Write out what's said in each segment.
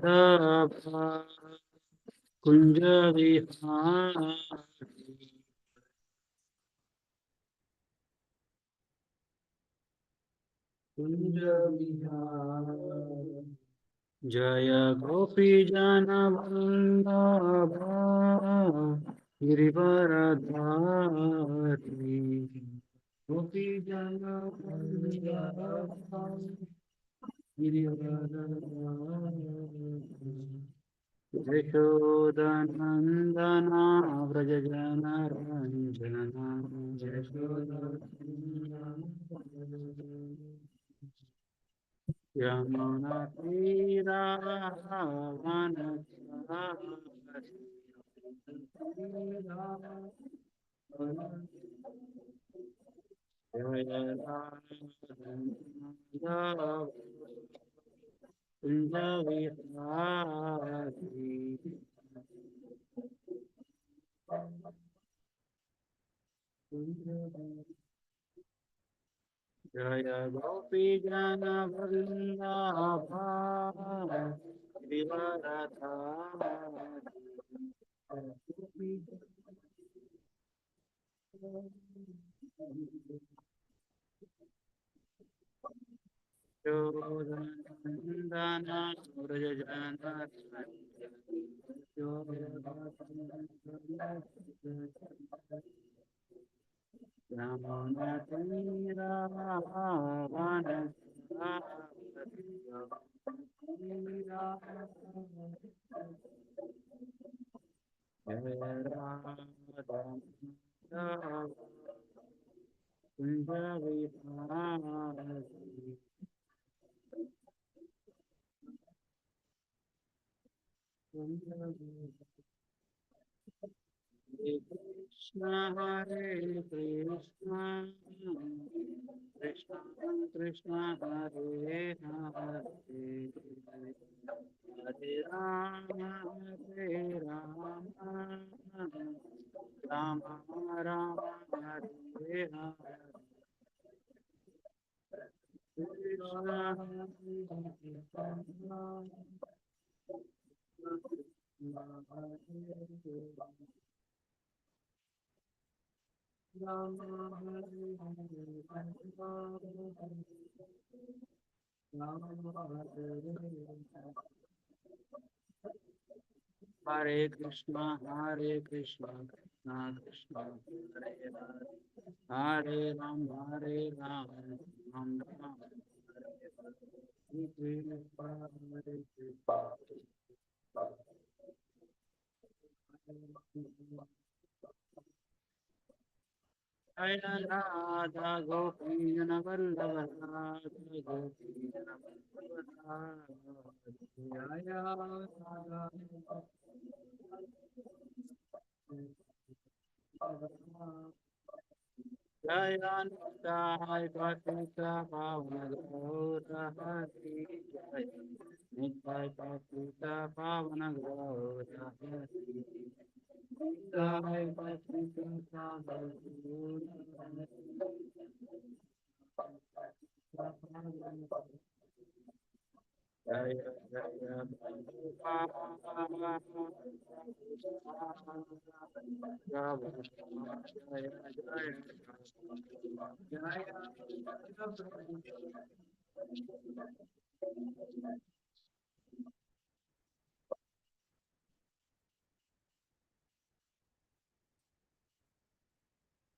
राधा कुंज विहारी कुंज विहारी जय गोपी जन वल्लभ गिरिवरधारी गोपी जन वल्लभ गिरिवरधारी यशोदनन्दना व्रज जन रञ्जना जय गोपी जन वल्लभ नंदना व्रज जन यमुना तीरा Krishna Hare Krishna Krishna Krishna Hare Hare Hare Rama Hare Rama Rama Rama Hare Hare Krishna Hare Krishna Krishna Krishna Hare Hare Hare Rama Ram Ram Hare Jai Radha Gopi Jana Vallabha Radha Gopi Jana Vallabha Jaya Radha Jaya Nitya Patita Pavana Gaura Hari Jaya Nitya Patita Pavana Gaura Hari Jaya Patita Pavana Jaya Jaya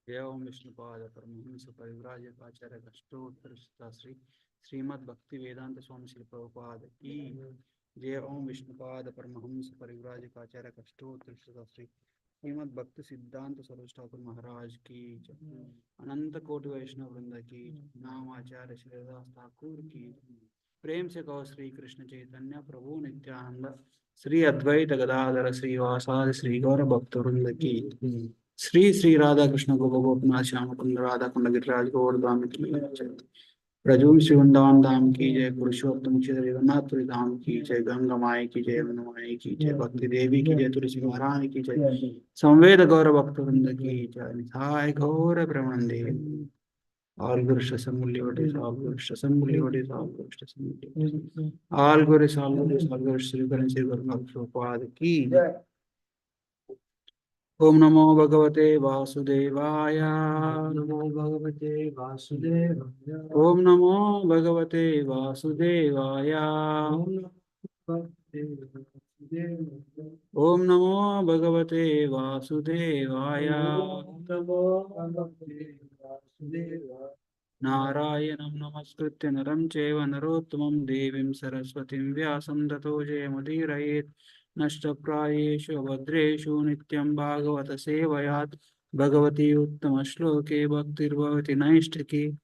जय ओम विष्णुपाद परमहंस परिव्राजक आचार्य कष्टोत्तर श्री श्रीमद् भक्ति वेदांत स्वामी श्री प्रभुपाद की जय ओम विष्णुपाद परमहंस परिव्राजक आचार्य कष्टोत्तर श्री श्रीमद् भक्ति सिद्धांत सरोज ठाकुर महाराज की अनंत कोटि वैष्णव वृंद की नाम आचार्य श्रीदास ठाकुर की प्रेम से कहो श्री कृष्ण चैतन्य प्रभु नित्यानंद श्री अद्वैत गदाधर श्रीवासादि श्री गौर भक्त वृंद की श्री श्री राधा कृष्ण गोपनाथ श्याम कुंद राधा कुंड गिरिराज गौरधाम की जय ब्रजूम श्री वृंदावन धाम की जय पुरुषोत्तम श्री जगन्नाथ धाम की जय गंगा माई की जय यमुना माई की जय भक्ति देवी की जय तुलसी महारानी की जय संवेद गौर भक्त वृंद की जय निताय गौर ब्रह्मंदे All Gurus Samuli, what is all Gurus Samuli, what is all Gurus Samuli? All Gurus, all Gurus, all Gurus, Sri Garan Sri Garan Prabhupada ki. Om Namo Bhagavate Vasudevaya. Namo Bhagavate Vasudevaya. Om Namo Bhagavate Vasudevaya. Om Namo Bhagavate Vasudevaya. Narayanam Namaskritya Naram Cheva Narottamam Devim Saraswatim Vyasam Tato Jayamudirayet Nashtaprayeshu Abhadreshu Nityam Bhagavata Sevayat Bhagavati Uttama Shloke Bhaktir Bhavati Naishtaki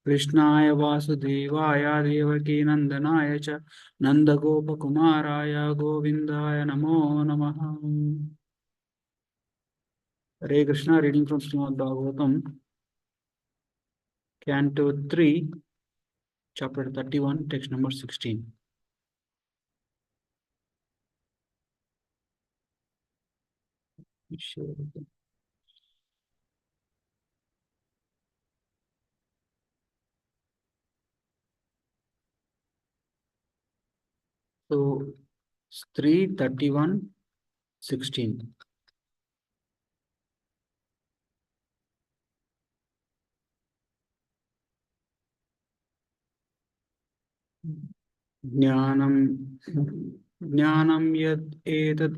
Krishnaya Vasudevaya Devaki Nandanaya Cha Nandagopakumaraya Govindaya Namo Namaha. Hare Krishna, reading from Srimad Bhagavatam, Canto 3, Chapter 31, text number 16. So, 3:31:16. Jnanam yad etad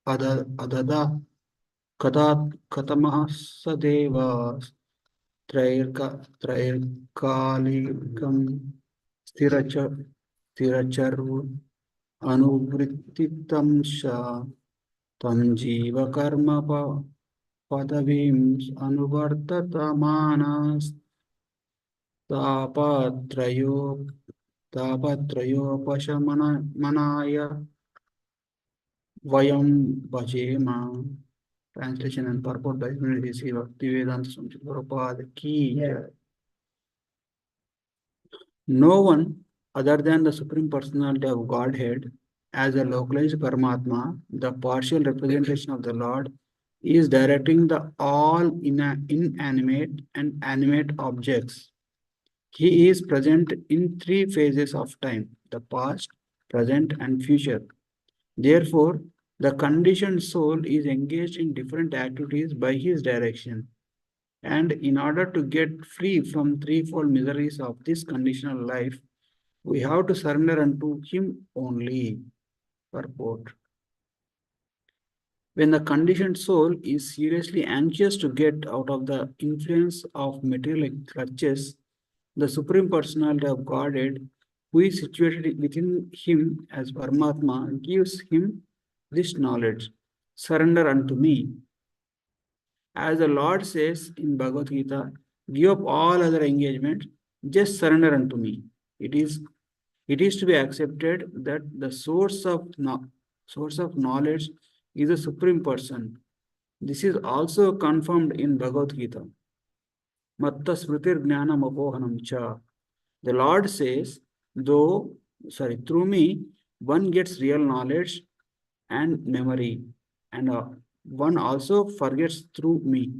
adada katamah sadeva trairkalikam sthiracharvu anuvrittitam sha tam jiva karma padavim anuvartatamanas तापत्रयोपशमनाय vayam bhajema. Translation and purport by Sri Bhaktivedanta Swami Prabhupada ki. No one other than the Supreme Personality of Godhead, as a localized Paramatma, the partial representation of the Lord, is directing the all inanimate and animate objects. He is present in three phases of time: the past, present, and future. Therefore, the conditioned soul is engaged in different activities by his direction. And in order to get free from threefold miseries of this conditional life, we have to surrender unto him only. Purport. When the conditioned soul is seriously anxious to get out of the influence of material clutches, the Supreme Personality of Godhead, who is situated within him as Paramatma, gives him this knowledge: surrender unto me. As the Lord says in Bhagavad Gita, give up all other engagements, just surrender unto me. It is to be accepted that the source of knowledge is the Supreme Person. This is also confirmed in Bhagavad Gita. Matta smritir jnanam apohanam cha. The Lord says, through me, one gets real knowledge and memory, and one also forgets through me.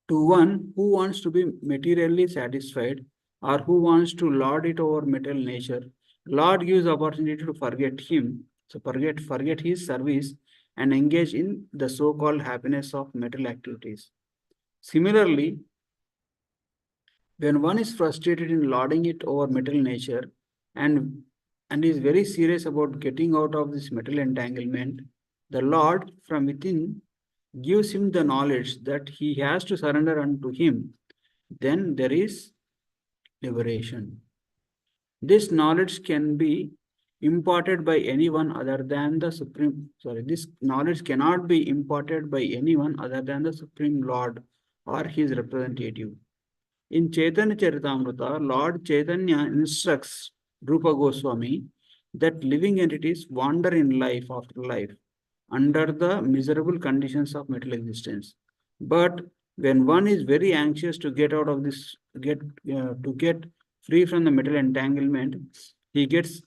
To one who wants to be materially satisfied or who wants to lord it over material nature, Lord gives opportunity to forget him, so forget his service and engage in the so-called happiness of material activities. Similarly, when one is frustrated in lording it over material nature and is very serious about getting out of this material entanglement, the Lord from within gives him the knowledge that he has to surrender unto him. Then there is liberation. This knowledge can be imparted by anyone other than the this knowledge cannot be imparted by anyone other than the Supreme Lord or his representative. In Chaitanya Charitamrita, Lord Chaitanya instructs Rupa Goswami that living entities wander in life after life under the miserable conditions of material existence. But when one is very anxious to get out of this, get free from the material entanglement, he gets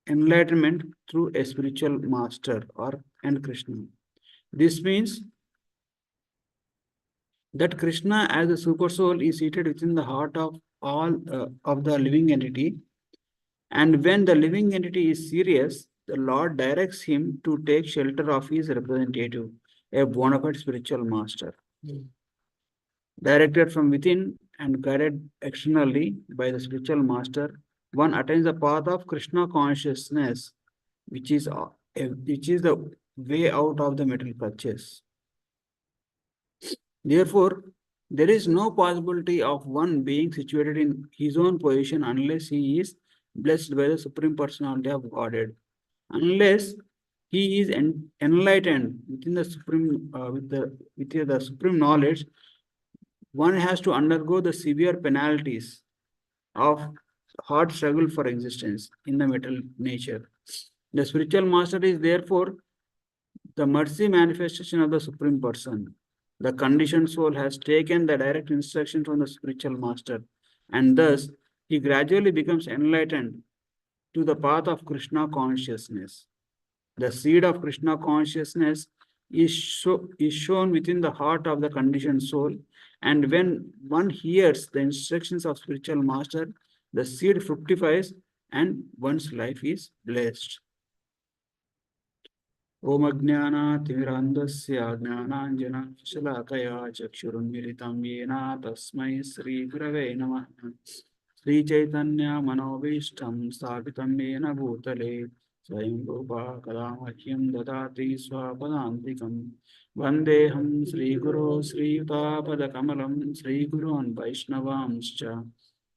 enlightenment through a spiritual master and Krishna. This means That Krishna as a super soul is seated within the heart of all of the living entity. And when the living entity is serious, the Lord directs him to take shelter of his representative, a bona fide spiritual master. Directed from within and guided externally by the spiritual master, one attains the path of Krishna consciousness, which is the way out of the material clutches. Therefore, there is no possibility of one being situated in his own position unless he is blessed by the Supreme Personality of Godhead. Unless he is enlightened within the supreme with the supreme knowledge, one has to undergo the severe penalties of hard struggle for existence in the material nature. The spiritual master is therefore the mercy manifestation of the Supreme Person. The conditioned soul has taken the direct instruction from the spiritual master, and thus he gradually becomes enlightened to the path of Krishna consciousness. The seed of Krishna consciousness is shown within the heart of the conditioned soul, and when one hears the instructions of spiritual master, the seed fructifies and one's life is blessed. Om Ajnanaatimirandasya Jnananjana Chakshurunmilitam Yena Tasmai Sri Gurave Namah Sri Chaitanya Manobishtam Sthapitam Yena Bhutale Swayam Rupa Kadamahyam Dadati Swapadantikam Vandeham Sri Guru Sri Yuta Kamalam Sri Gurun Vaishnavamscha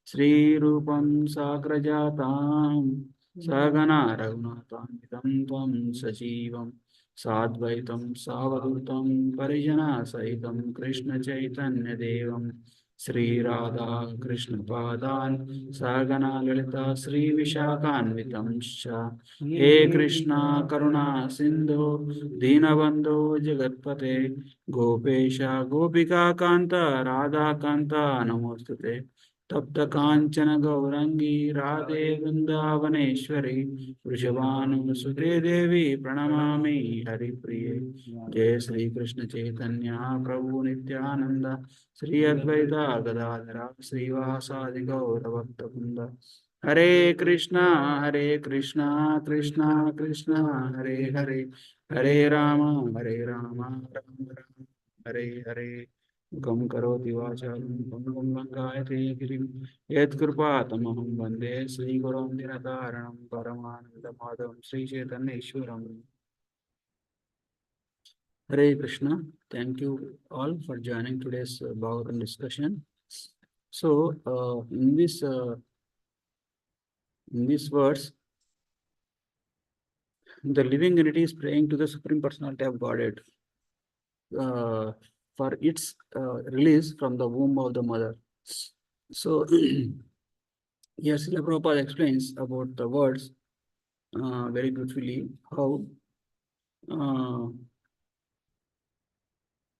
Sri Rupam Sagrajatam Sagana Raghunatham Tvam Sajivam Sadvaitam Savadutam Parijana Sahitam Krishna Chaitanya Devam Sri Radha Krishna Padan Sagana Lalita Sri Vishakhanvitamscha He Krishna Karuna Sindhu Dinabandhu Jagatpate Gopesha Gopika Kanta Radha Kanta Namostute तप्त कांचन गौरंगी राधे वृंदावनेश्वरी वृषभानुसुते देवी प्रणमामि हरिप्रिये जय श्री कृष्ण चैतन्य प्रभु नित्यानंद श्री अद्वैता गदाधर श्रीवासादि गौरभक्तवृंद हरे कृष्णा कृष्णा कृष्णा हरे हरे हरे राम राम हरे हरे गम करोति वाचालं पंगुं लङ्घयते गिरिं यत्कृपातमहं वन्दे श्रीगुरुं दिनतारणं परमानन्दमाधवं श्रीचैतन्येश्वरम्. Hare Krishna. Thank you all for joining today's Bhagavad discussion. So, in this verse, the living entity is praying to the Supreme Personality of Godhead for its release from the womb of the mother. So, here Srila Prabhupada explains about the words very beautifully, how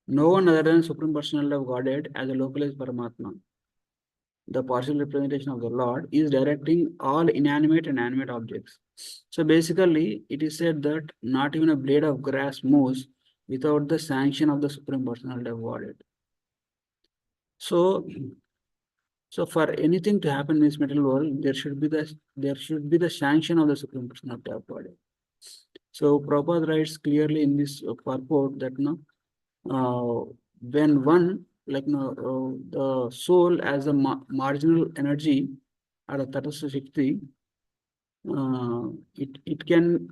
no one other than Supreme Personality of Godhead as a localized Paramatma, the partial representation of the Lord, is directing all inanimate and animate objects. So basically, it is said that not even a blade of grass moves without the sanction of the Supreme Personality of Godhead. So for anything to happen in this material world, there should be the sanction of the Supreme Personality of Godhead. So Prabhupada writes clearly in this purport that when one the soul as a marginal energy or a tatastha shakti, it can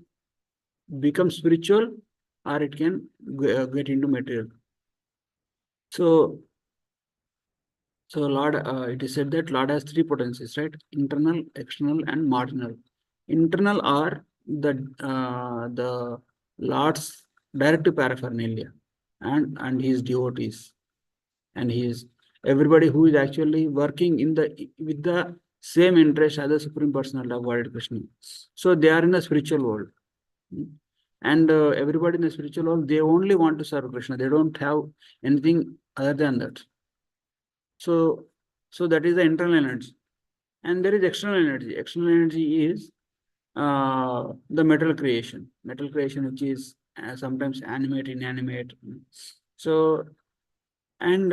become spiritual or it can get into material. So Lord, it is said that Lord has three potencies, right? Internal, external, and marginal. Internal are the Lord's direct paraphernalia and his devotees and his everybody who is actually working with the same interest as the Supreme Personality of Godhead Krishna. So they are in the spiritual world. And everybody in the spiritual world, they only want to serve Krishna. They don't have anything other than that. So that is the internal energy. And there is external energy. External energy is the metal creation. Metal creation, which is sometimes animate, inanimate. So, And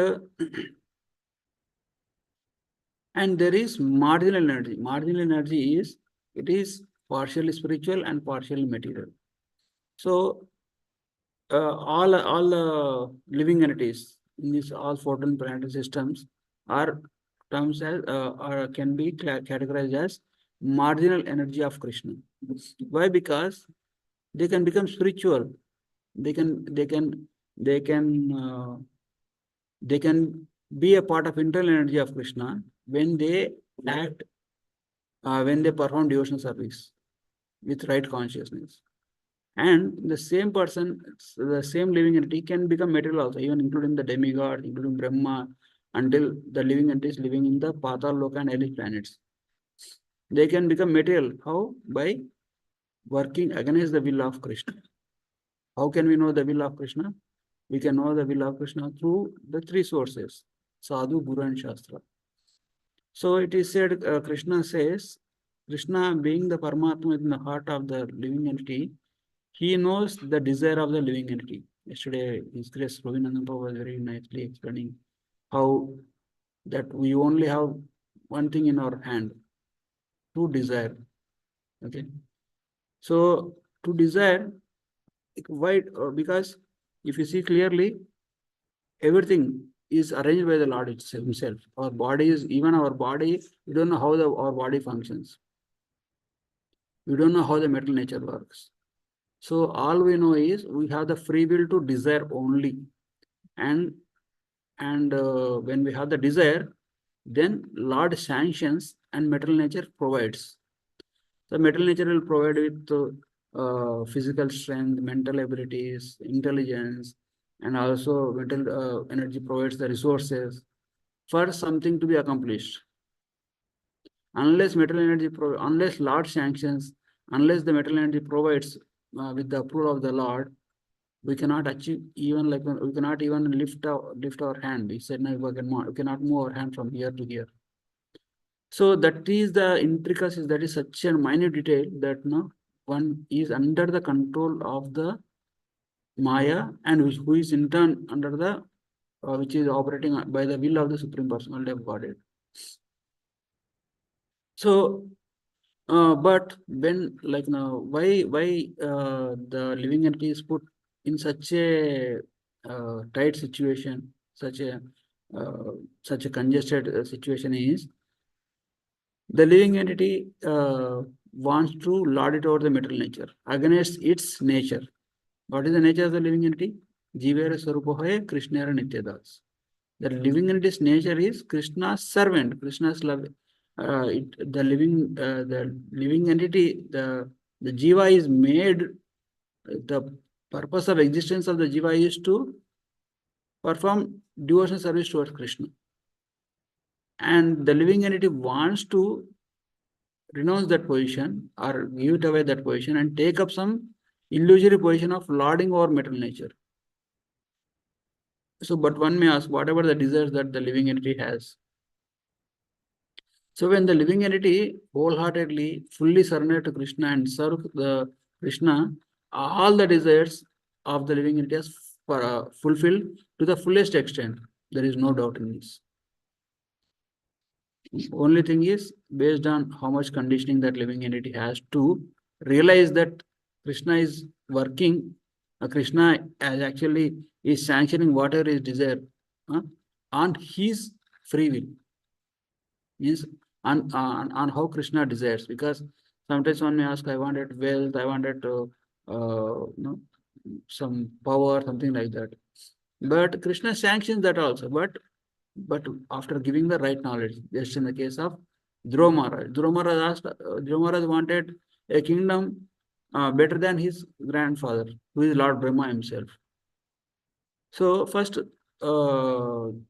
and there is marginal energy. Marginal energy is, it is partially spiritual and partially material. So all living entities in these all 14 planetary systems are terms as or can be categorized as marginal energy of Krishna. Why? Because they can become spiritual. They can they can they can they can be a part of internal energy of Krishna when they act, when they perform devotional service with right consciousness. And the same person, the same living entity can become material also, even including the demigod, including Brahma, until the living entity is living in the Patal Loka and hellish planets. They can become material. How? By working against the will of Krishna. How can we know the will of Krishna? We can know the will of Krishna through the three sources: Sadhu, Guru, and Shastra. So it is said, Krishna says, Krishna being the Paramatma in the heart of the living entity, he knows the desire of the living entity. Yesterday, His Grace Ravinandan Prabhu was very nicely explaining how that we only have one thing in our hand, to desire. Okay. So to desire, why? Because if you see clearly, everything is arranged by the Lord Himself. Our body is, even our body, we don't know how our body functions. We don't know how the metal nature works. So all we know is we have the free will to desire only. And when we have the desire, then Lord sanctions and metal nature provides. The metal nature will provide with physical strength, mental abilities, intelligence, and also metal energy provides the resources for something to be accomplished. Unless metal energy, unless Lord sanctions, unless the metal energy provides with the approval of the Lord, we cannot achieve, even like we cannot even lift our hand. We said no, we cannot move our hand from here to here. So that is the intricacies. That is such a minute detail that no one is under the control of the Maya, and who is in turn under the which is operating by the will of the Supreme Personality of Godhead. So, but when like now, why the living entity is put in such a tight situation, such a congested situation is the living entity wants to lord it over the material nature against its nature. What is the nature of the living entity? Jivera Sarupohaye Krishnara Nityadas. The living entity's nature is Krishna's servant, Krishna's love. The living entity, the jiva is made. The purpose of existence of the jiva is to perform devotional service towards Krishna, and the living entity wants to renounce that position or give it away that position and take up some illusory position of lording over material nature. So, but one may ask, whatever the desires that the living entity has. So, when the living entity wholeheartedly, fully surrender to Krishna and serve the Krishna, all the desires of the living entity are fulfilled to the fullest extent. There is no doubt in this. Only thing is, based on how much conditioning that living entity has to realize that Krishna is working, Krishna actually is sanctioning whatever is desired on his free will. Means on how Krishna desires. Because sometimes one may ask, I wanted wealth, I wanted some power, something like that. But Krishna sanctions that also. But after giving the right knowledge, just in the case of Dhruva Maharaj. Dhruva Maharaj wanted a kingdom better than his grandfather, who is Lord Brahma himself. So first, when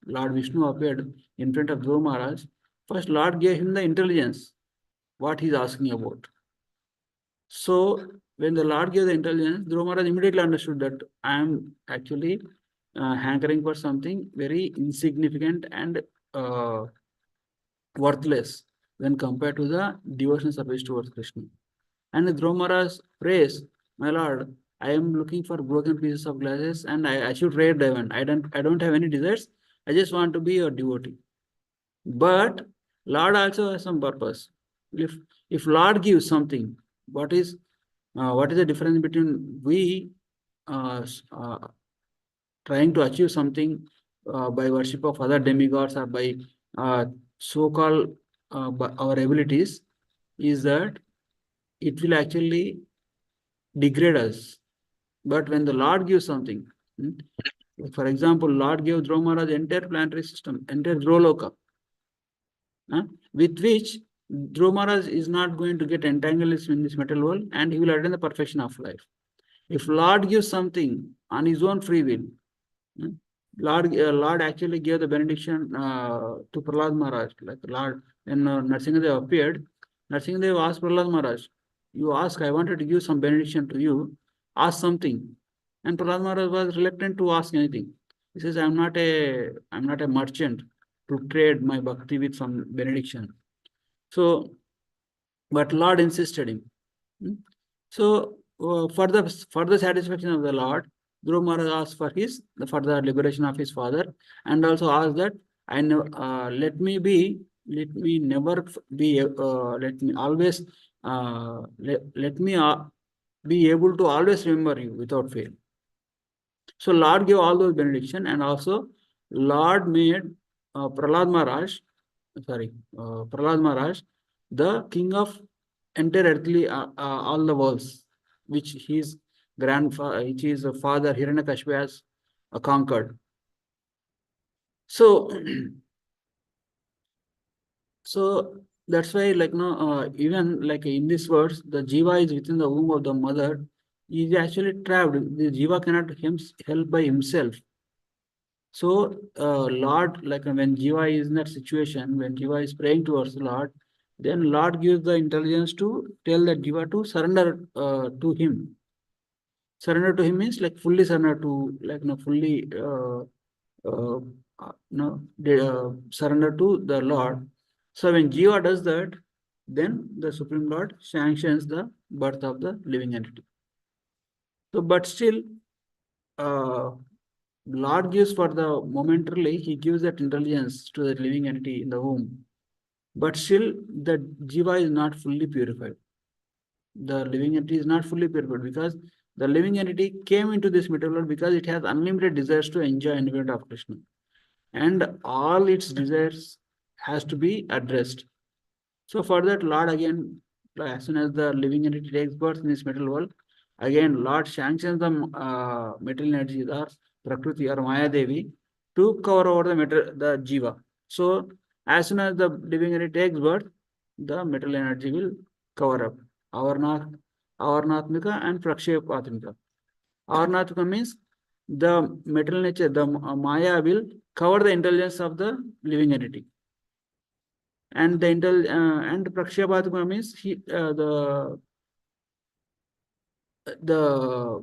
Lord Vishnu appeared in front of Dhruva Maharaj, first Lord gave him the intelligence, what he is asking about. So when the Lord gave the intelligence, Dhruva Maharaj immediately understood that I am actually hankering for something very insignificant and worthless when compared to the devotional service towards Krishna. And Dhruva Maharaj prays, my Lord, I am looking for broken pieces of glasses and I should trade diamond. I don't have any desires. I just want to be a devotee. But Lord also has some purpose. If if Lord gives something, what is the difference between we trying to achieve something by worship of other demigods or by uh, so-called by our abilities, is that it will actually degrade us. But when the Lord gives something, hmm, for example, Lord gave Dhruva Maharaj entire planetary system, entire Dhroloka, with which Dhruva Maharaj is not going to get entangled in this material world and he will attain the perfection of life. If Lord gives something on his own free will, hmm, Lord actually gave the benediction to Prahlad Maharaj. Like Lord, when Narsingadev appeared, Narsingadev asked Prahlad Maharaj, "You ask, I wanted to give some benediction to you. Ask something." And Prahlad Maharaj was reluctant to ask anything. He says, I'm not a merchant to trade my bhakti with some benediction." So, but Lord insisted him. Hmm? So, for the satisfaction of the Lord, Dhruva Maharaj asked for the liberation of his father, and also asked that I know, let me never be, let me always, let me be able to always remember you without fail. So Lord gave all those benediction, and also Lord made Prahlad Maharaj, Prahlad Maharaj, the king of entire earthly, all the worlds, which his grandfather, which his father Hiranyakashipu has conquered. So, so that's why, like no, even like in this verse, the jiva is within the womb of the mother. He is actually trapped. The jiva cannot help by himself. So, Lord, like when Jiva is in that situation, when Jiva is praying towards the Lord, then Lord gives the intelligence to tell that Jiva to surrender to Him. Surrender to Him means like fully surrender to, like no, fully no, surrender to the Lord. So when Jiva does that, then the Supreme Lord sanctions the birth of the living entity. So, but still, uh, Lord gives for the momentarily, he gives that intelligence to the living entity in the womb. But still, the jiva is not fully purified. The living entity is not fully purified because the living entity came into this material world because it has unlimited desires to enjoy enjoyment of Krishna. And all its desires has to be addressed. So for that, Lord again, as soon as the living entity takes birth in this material world, again Lord sanctions the material energy, the Prakriti or Maya Devi, to cover over the Jiva. So as soon as the living entity takes birth, the material energy will cover up. Avarnatmika and Prakshepatmika. Avarnatmika means the material nature, the Maya will cover the intelligence of the living entity. And the and Prakshyapatakuna means the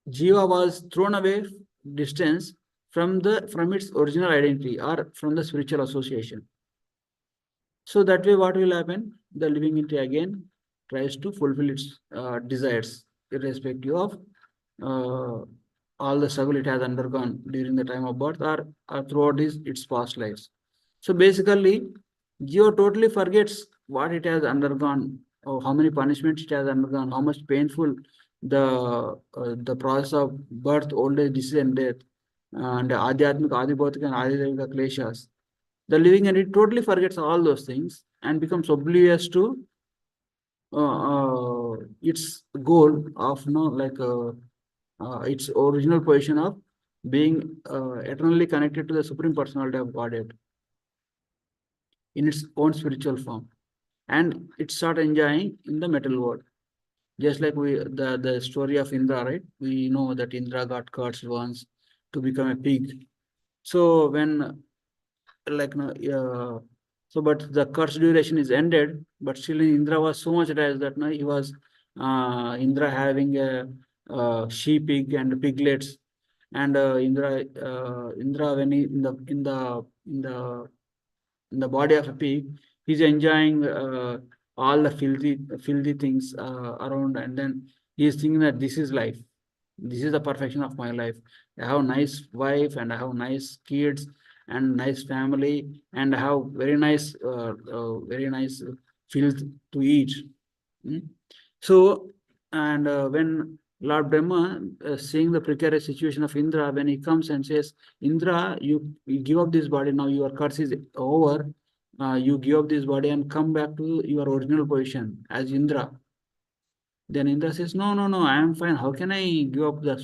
jiva was thrown away distance from its original identity or from the spiritual association. So that way, what will happen? The living entity again tries to fulfill its desires, irrespective of uh, all the struggle it has undergone during the time of birth or throughout its past lives. So basically, Geo totally forgets what it has undergone, or how many punishments it has undergone, how much painful the process of birth, old age, disease, and death, and Adhyatmika, Adibhautika, and Adidevika kleshas. The living entity totally forgets all those things and becomes oblivious to its goal of its original position of being eternally connected to the Supreme Personality of Godhead in its own spiritual form, and it start enjoying in the material world. Just like the story of Indra, right? We know that Indra got cursed once to become a pig. So when like no, so but the curse duration is ended, but still Indra was so much attached that no, he was Indra having a she pig and piglets, and Indra when he in the body of a pig, he's enjoying all the filthy things around, and then He is thinking that this is life. This is the perfection of my life. I have a nice wife and I have nice kids and nice family and I have very nice fields to eat. Hmm? So, and when Lord Brahma, seeing the precarious situation of Indra, when he comes and says, Indra, you give up this body now, your curse is over. You give up this body and come back to your original position as Indra. Then Indra says, no, no, no, I am fine. How can I give up the,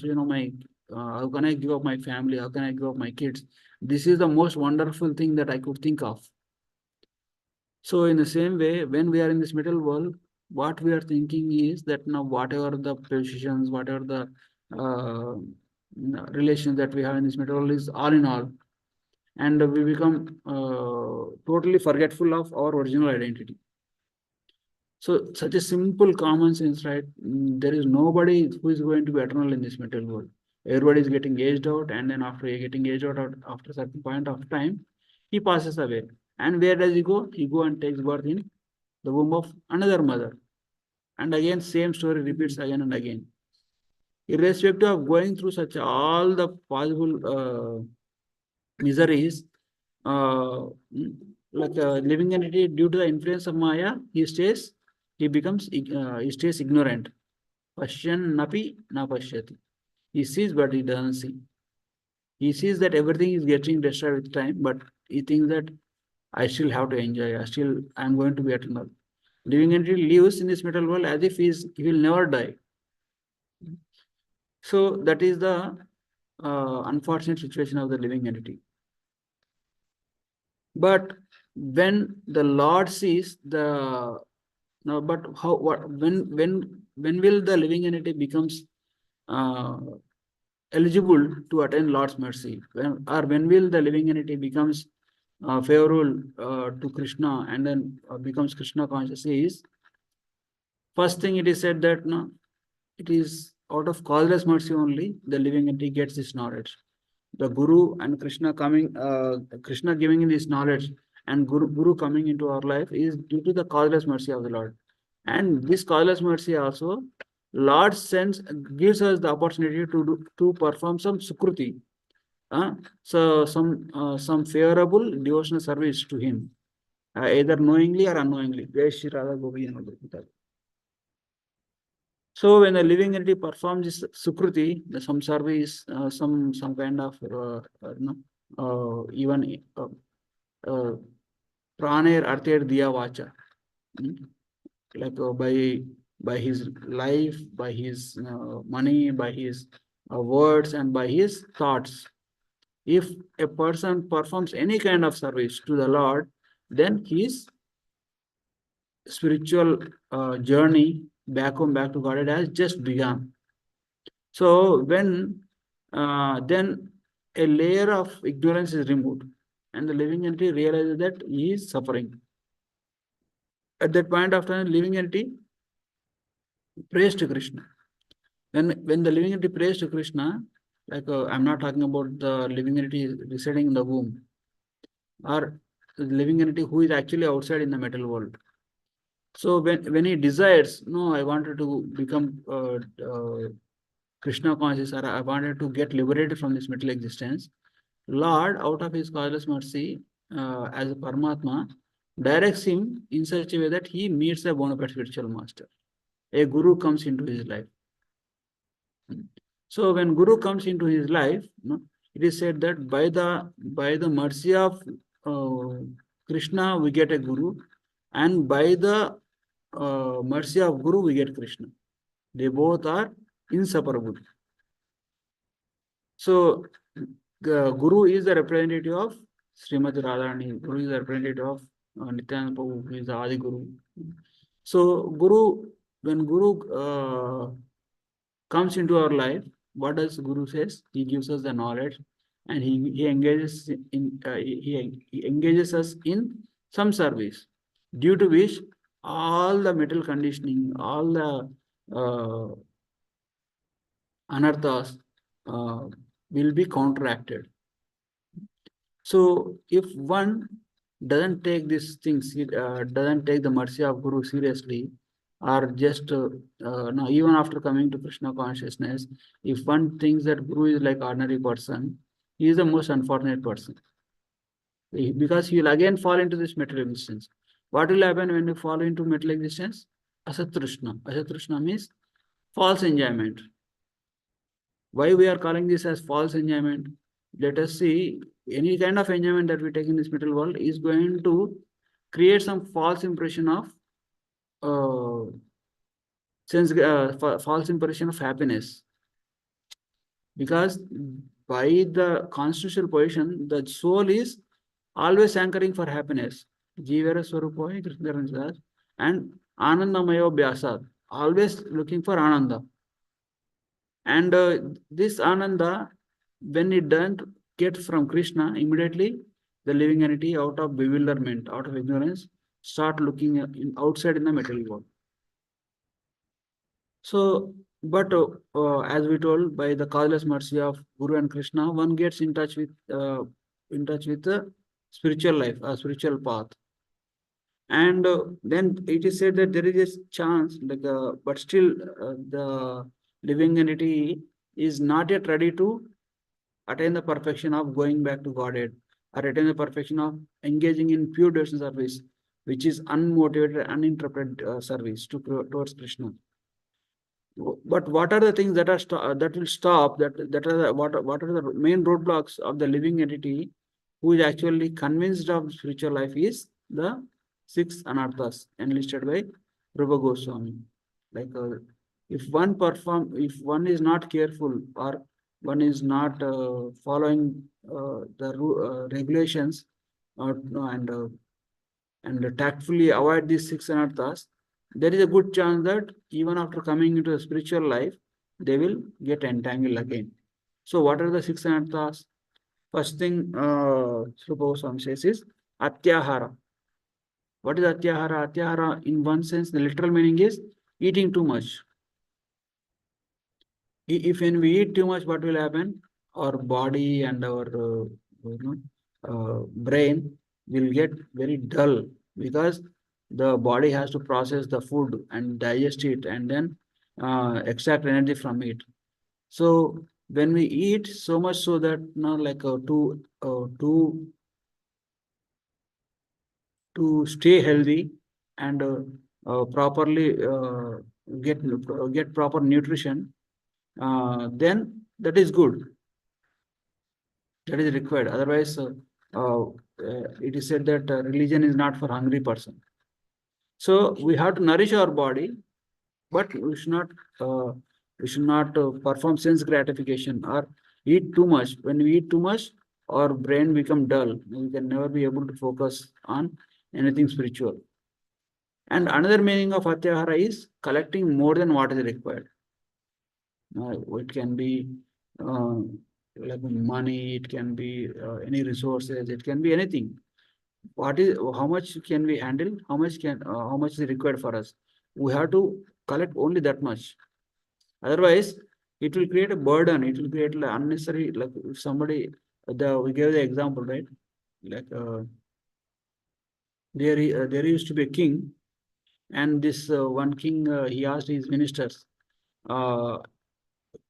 how can I give up my family? How can I give up my kids? This is the most wonderful thing that I could think of. So in the same way, when we are in this middle world, what we are thinking is that now whatever the positions, whatever the uh, relations that we have in this middle world is all in all. And we become totally forgetful of our original identity. So such a simple common sense, right? There is nobody who is going to be eternal in this material world. Everybody is getting aged out, and then after getting aged out after a certain point of time, he passes away. And where does he go? He go and takes birth in the womb of another mother. And again, same story repeats again and again. Irrespective of going through such all the possible miseries, uh, like a living entity due to the influence of Maya, he stays ignorant. Pashyan napi na pashyati. He sees, but he doesn't see. He sees that everything is getting destroyed with time, but he thinks that I still have to enjoy. I'm going to be eternal. Living entity lives in this material world as if he will never die. So that is the unfortunate situation of the living entity. But when the Lord sees the no, but how what when will the living entity becomes uh, eligible to attain Lord's mercy? When will the living entity becomes favorable to Krishna and then becomes Krishna conscious? Is first thing it is said that no, it is out of causeless mercy only the living entity gets this knowledge. The Guru and Krishna giving this knowledge and Guru coming into our life is due to the causeless mercy of the Lord. And this causeless mercy also, Lord sends gives us the opportunity to perform some sukruti, so some favorable devotional service to Him, either knowingly or unknowingly. Jai Shri Radha Govinda. So when the living entity performs this sukruti, some service, some kind of even uh, praner arther diya vacha, like by his life, by his money, by his words, and by his thoughts. If a person performs any kind of service to the Lord, then his spiritual journey back home, back to Godhead has just begun. So when then a layer of ignorance is removed, and the living entity realizes that he is suffering. At that point of time, living entity prays to Krishna. When the living entity prays to Krishna, like I'm not talking about the living entity residing in the womb, or the living entity who is actually outside in the material world. So when he desires, no, I wanted to become Krishna conscious, or I wanted to get liberated from this material existence. Lord, out of his causeless mercy, as a Paramatma, directs him in such a way that he meets a bona fide spiritual master. A guru comes into his life. So when guru comes into his life, it is said that by the mercy of Krishna, we get a guru, and by the mercy of guru, we get Krishna. They both are inseparable. So Guru is the representative of Srimati Radharani. Guru is the representative of Nityananda Prabhu, who is the Adi Guru. So when Guru comes into our life, what does Guru says? He gives us the knowledge, and he engages he engages us in some service, due to which all the mental conditioning, all the anarthas will be counteracted. So if one doesn't take these things, doesn't take the mercy of Guru seriously, or just no, even after coming to Krishna consciousness, if one thinks that Guru is like ordinary person, he is the most unfortunate person. Because he will again fall into this material existence. What will happen when you fall into material existence? Asatrishna. Asatrishna means false enjoyment. Why we are calling this as false enjoyment? Let us see, any kind of enjoyment that we take in this material world is going to create some false impression of uh, false impression of happiness. Because by the constitutional position, the soul is always anchoring for happiness. Jivara Swarupai Krishna and Anandamayo Vyasad, always looking for Ananda. And this Ananda, when it doesn't get from Krishna, immediately the living entity, out of bewilderment, out of ignorance, start looking outside in the material world. So, but as we told, by the causeless mercy of Guru and Krishna, one gets in touch with the spiritual life, a spiritual path. And then it is said that there is a chance, like, but still the living entity is not yet ready to attain the perfection of going back to Godhead, or attain the perfection of engaging in pure devotion service, which is unmotivated, uninterrupted service towards Krishna. But what are the things that are that will stop, that are what are the main roadblocks of the living entity who is actually convinced of spiritual life is the six anarthas enlisted by Rupa Goswami. Like if one is not careful, or one is not following the regulations, and tactfully avoid these six anarthas, there is a good chance that even after coming into a spiritual life, they will get entangled again. So, what are the six anarthas? First thing, Srupa Goswami says is Atyahara. What is Atyahara? Atyahara, in one sense, the literal meaning is eating too much. If when we eat too much, what will happen? Our body and our brain will get very dull, because the body has to process the food and digest it, and then extract energy from it. So when we eat so much, so that now, like, to stay healthy and properly get proper nutrition, then that is good. That is required. Otherwise, it is said that religion is not for hungry person. So we have to nourish our body, but we should not perform sense gratification or eat too much. When we eat too much, our brain become dull. We can never be able to focus on anything spiritual. And another meaning of atyahara is collecting more than what is required. It can be uh, like money, it can be any resources, it can be anything. How much can we handle? How much is required for us? We have to collect only that much. Otherwise, it will create a burden. It will create like unnecessary. Like if somebody, we gave the example, right? Like there used to be a king, and this one king, he asked his ministers, uh,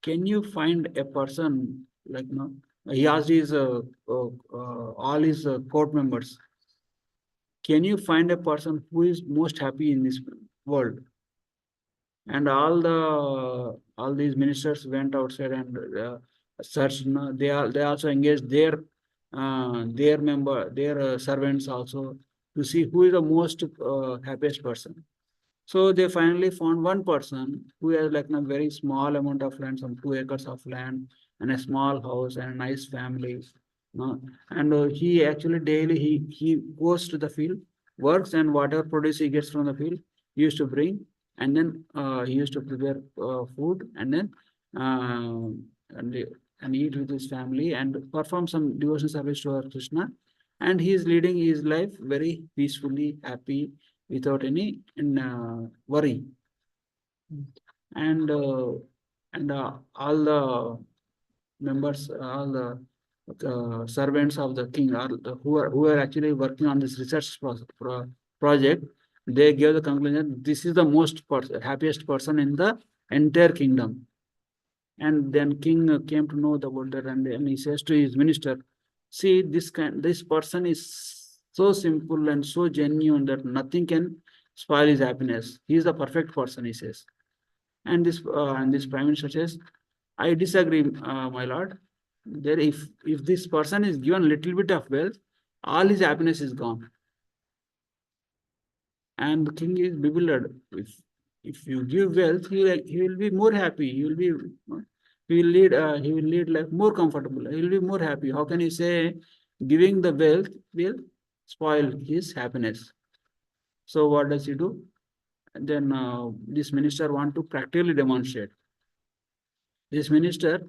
"Can you find a person like no?" He asked his all his court members, "Can you find a person who is most happy in this world?" And all these ministers went outside and searched. No, they also engaged their servants also, to see who is the most happiest person. So they finally found one person who has like a very small amount of land, some 2 acres of land, and a small house and a nice family. No? And he actually daily he goes to the field, works, and whatever produce he gets from the field, he used to bring, and then he used to prepare food, and then uh, and, and eat with his family and perform some devotional service to our Krishna. And he is leading his life very peacefully, happy, without any worry. And all the members, all the servants of the king, who are actually working on this research project, they gave the conclusion, this is the most happiest person in the entire kingdom. And then king came to know about that, and then he says to his minister, see, this person is so simple and so genuine that nothing can spoil his happiness. He is the perfect person, he says. And this prime minister says, I disagree, my lord. There, if this person is given little bit of wealth, all his happiness is gone. And the king is bewildered. If you give wealth, he will be more happy. He will lead life more comfortable. He will be more happy. How can you say giving the wealth will spoil his happiness? So what does he do? And then this minister want to practically demonstrate. This minister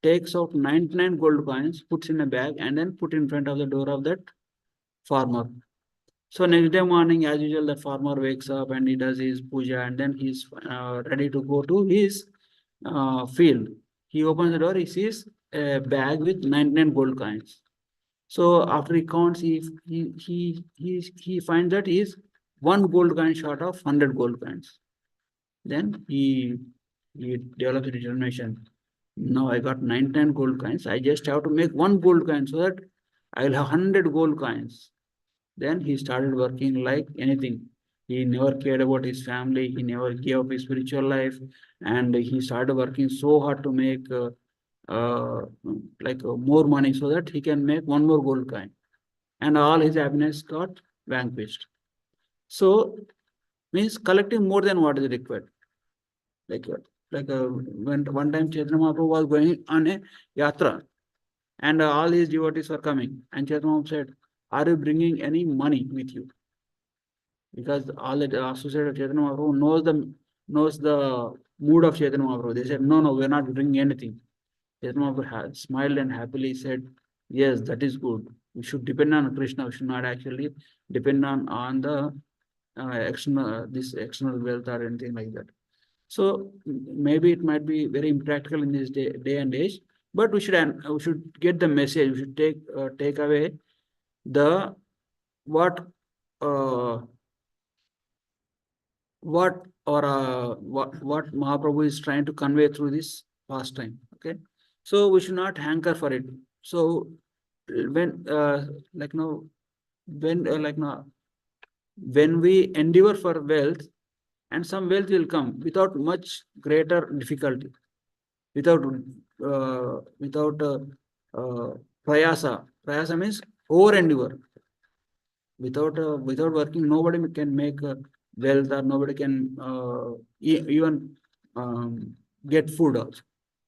takes out 99 gold coins, puts in a bag, and then put in front of the door of that farmer. So next day morning, as usual, the farmer wakes up and he does his puja, and then he's ready to go to his field. He opens the door, he sees a bag with 99 gold coins. So after he counts, he finds that he is one gold coin short of 100 gold coins. Then he develops determination. Now I got 99 gold coins. I just have to make one gold coin so that I will have 100 gold coins. Then he started working like anything. He never cared about his family. He never gave up his spiritual life, and he started working so hard to make more money so that he can make one more gold coin, and all his happiness got vanquished. So means collecting more than what is required. Like when one time Chaitanya Mahaprabhu was going on a yatra, and all his devotees were coming, and Chaitanya Mahaprabhu said, "Are you bringing any money with you?" Because all the associate of Chaitanya Mahaprabhu knows the mood of Chaitanya Mahaprabhu. They said, no, we're not bringing anything. Chaitanya Mahaprabhu smiled and happily said, yes, that is good. We should depend on Krishna. We should not actually depend on the this external wealth or anything like that. So maybe it might be very impractical in this day and age, but we should get the message. We should take away the what uh, what what Mahaprabhu is trying to convey through this pastime. Okay, so we should not hanker for it. So when like now when like now when we endeavor for wealth, and some wealth will come without much greater difficulty, without prayasa. Prayasa means over endeavor. Without working, nobody can make wealth, or nobody can even get food also.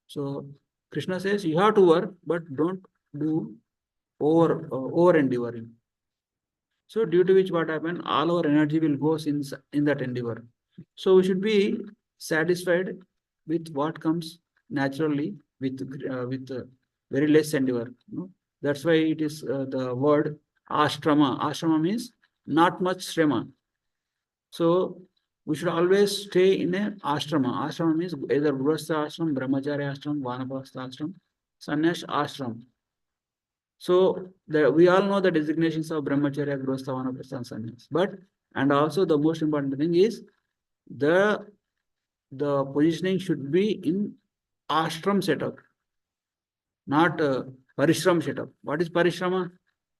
So Krishna says you have to work, but don't do over endeavoring. So due to which what happen, all our energy will go in that endeavor. So we should be satisfied with what comes naturally with very less endeavor. That's why it is the word ashrama. Ashrama means not much shrama. So we should always stay in an ashrama. Ashrama means either grihastha ashram, brahmacharya ashram, vanapastha ashram, sannyas ashram. So we all know the designations of brahmacharya, grihastha, vanapastha, and sannyas. And also the most important thing is the positioning should be in ashram setup, not parishram setup. What is parishrama?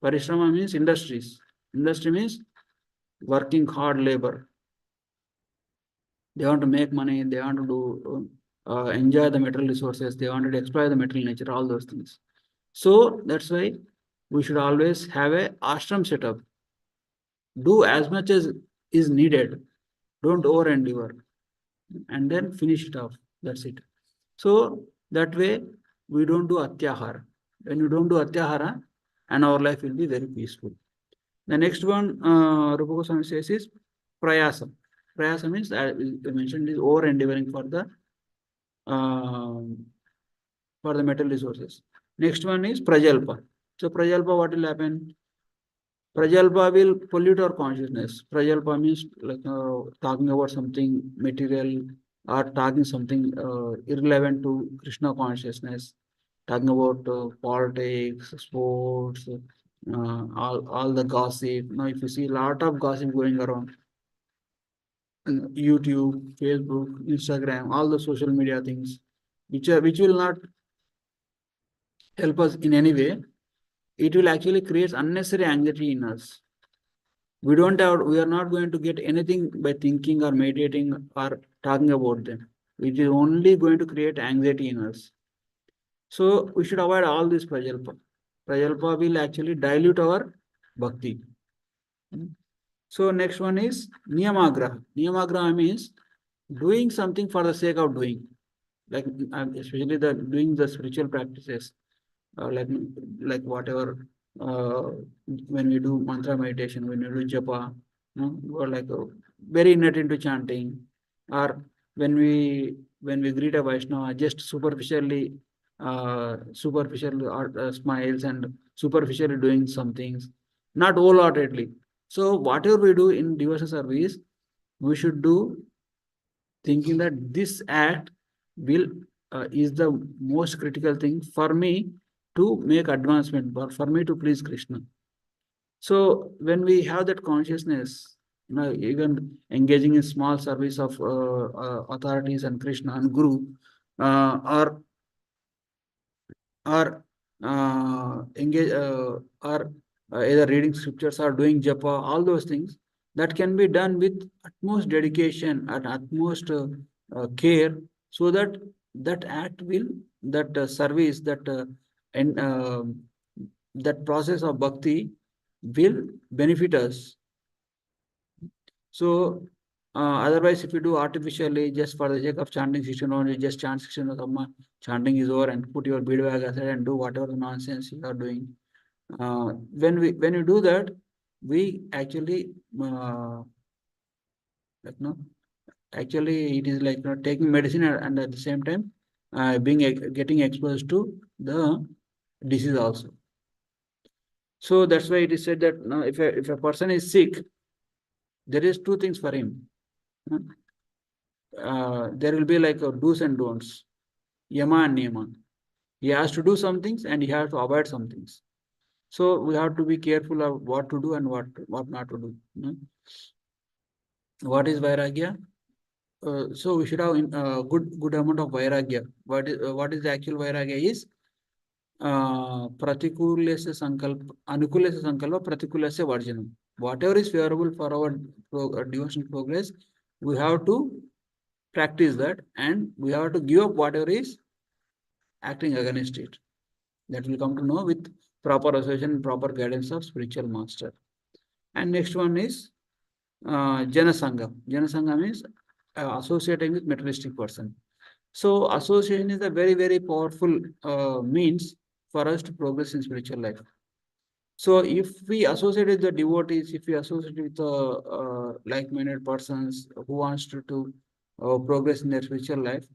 Parishrama means industries. Industry means working hard labor. They want to make money. They want to do enjoy the material resources. They want to exploit the material nature. All those things. So that's why we should always have a ashram setup. Do as much as is needed. Don't over endeavor, and then finish it off. That's it. So that way we don't do atyahara. When you don't do atyahara, and our life will be very peaceful. The next one, Rupa Goswami says is prayasa. Prayasa means I mentioned is over endeavoring for the metal resources. Next one is prajalpa. So prajalpa, what will happen? Prajalpa will pollute our consciousness. Prajalpa means like talking about something material, or talking something irrelevant to Krishna consciousness, talking about politics, sports, all the gossip. Now, if you see a lot of gossip going around, YouTube, Facebook, Instagram, all the social media things, which will not help us in any way. It will actually create unnecessary anxiety in us. We are not going to get anything by thinking or meditating or talking about them. It is only going to create anxiety in us. So we should avoid all this prajalpa. Prajalpa will actually dilute our bhakti. So next one is niyamagraha. Niyamagraha means doing something for the sake of doing, like especially the doing the spiritual practices, like whatever, when we do mantra meditation, when we do japa, or like very net into chanting, or when we greet a Vaishnava, just superficially smiles and superficially doing some things, not wholeheartedly. So whatever we do in devotional service, we should do thinking that this act will is the most critical thing for me to make advancement, or for me to please Krishna. So when we have that consciousness, even engaging in small service of authorities and Krishna and Guru, or engage or either reading scriptures or doing japa, all those things that can be done with utmost dedication and utmost care, so that that act will that service and that process of bhakti will benefit us. So otherwise, if you do artificially just for the sake of chanting 16 only, just chant 16 Dhamma, chanting is over, and put your bead bag aside and do whatever the nonsense you are doing. When you do that, we actually like no, actually it is like taking medicine, and at the same time getting exposed to the disease also. So that's why it is said that if a person is sick, there is two things for him. There will be like do's and don'ts, yama and niyama. He has to do some things and he has to avoid some things. So we have to be careful of what to do and what not to do. What is vairagya? So we should have good amount of vairagya. What is the actual vairagya is? Pratikulesya sankalpa, anukulesya sankalpa, pratikulesya varjanam. Whatever is favorable for our devotional progress, we have to practice that, and we have to give up whatever is acting against it. That will come to know with proper association, proper guidance of spiritual master. And next one is Janasangha. Janasangha means associating with materialistic person. So association is a very, very powerful means for us to progress in spiritual life. So if we associate with the devotees, if we associate with like-minded persons who wants to progress in their spiritual life,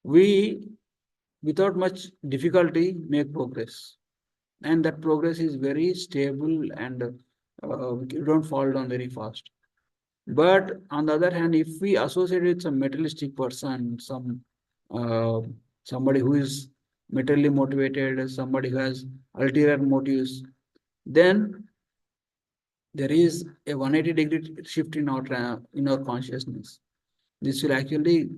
we, without much difficulty, make progress. And that progress is very stable, and you don't fall down very fast. But on the other hand, if we associate with some materialistic person, somebody who is materially motivated, somebody who has ulterior motives, then there is a 180-degree shift in our consciousness. This will actually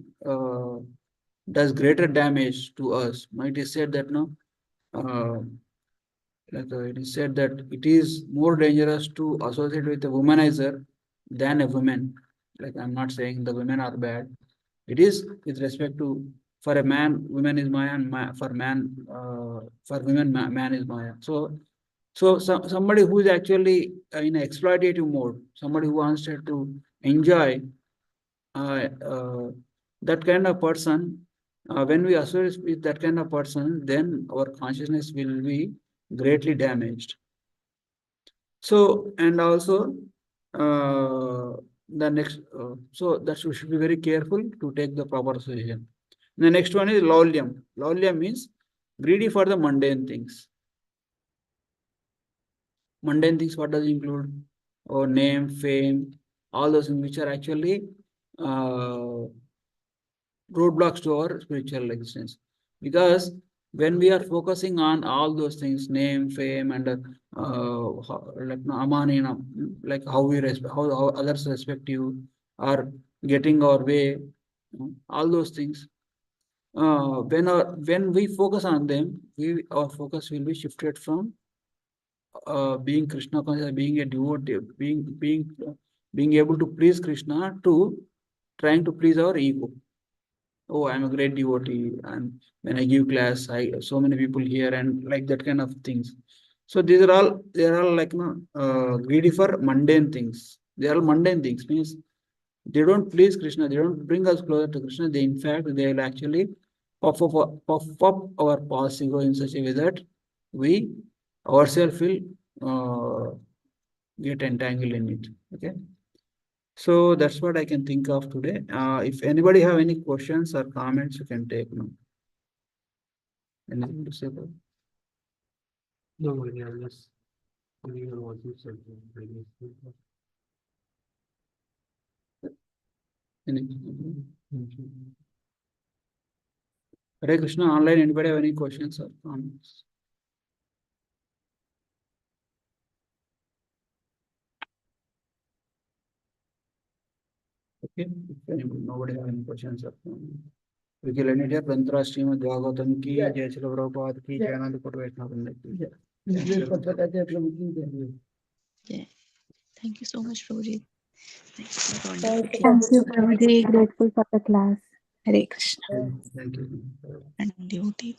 does greater damage to us. It is said that it is said that it is more dangerous to associate with a womanizer than a woman. Like, I'm not saying the women are bad. It is with respect to, for a man, woman is Maya, and for women, man is Maya. So somebody who is actually in an exploitative mode, somebody who wants to enjoy that kind of person, when we associate with that kind of person, then our consciousness will be greatly damaged. So, and also the next, so that we should be very careful to take the proper association. The next one is laulyam. Laulyam means greedy for the mundane things. Mundane things, what does it include? Or name, fame, all those things which are actually roadblocks to our spiritual existence. Because when we are focusing on all those things, name, fame, and like amani, like how we respect, how others respect you, or getting our way, all those things. When we focus on them, our focus will be shifted from being Krishna conscious, being a devotee, being able to please Krishna to trying to please our ego. Oh, I'm a great devotee, and when I give class, I so many people here, and like that kind of things. So they are all like greedy for mundane things. They are all mundane things, means they don't please Krishna, they don't bring us closer to Krishna. They in fact they will actually puff up our past ego in such a way that we ourselves will get entangled in it. Okay. So that's what I can think of today. If anybody have any questions or comments, you can take now. Anything to say about? No, yeah, yes. We are watching something previously. Anything? Hare Krishna, online, anybody have any questions or comments? Okay, if anybody, nobody have any questions or comments. We can end it here. Prantara Srimad Bhagavatam ki Jai Shri Prabhupada ki Jai Anand Kota Vaishnava Vrinda ki Jai. Yeah. Thank you so much, Prabhuji. Thanks for the Thank wonderful you, class. Prabhuji. Grateful for the class. Hare Krishna Thank you. and devotees.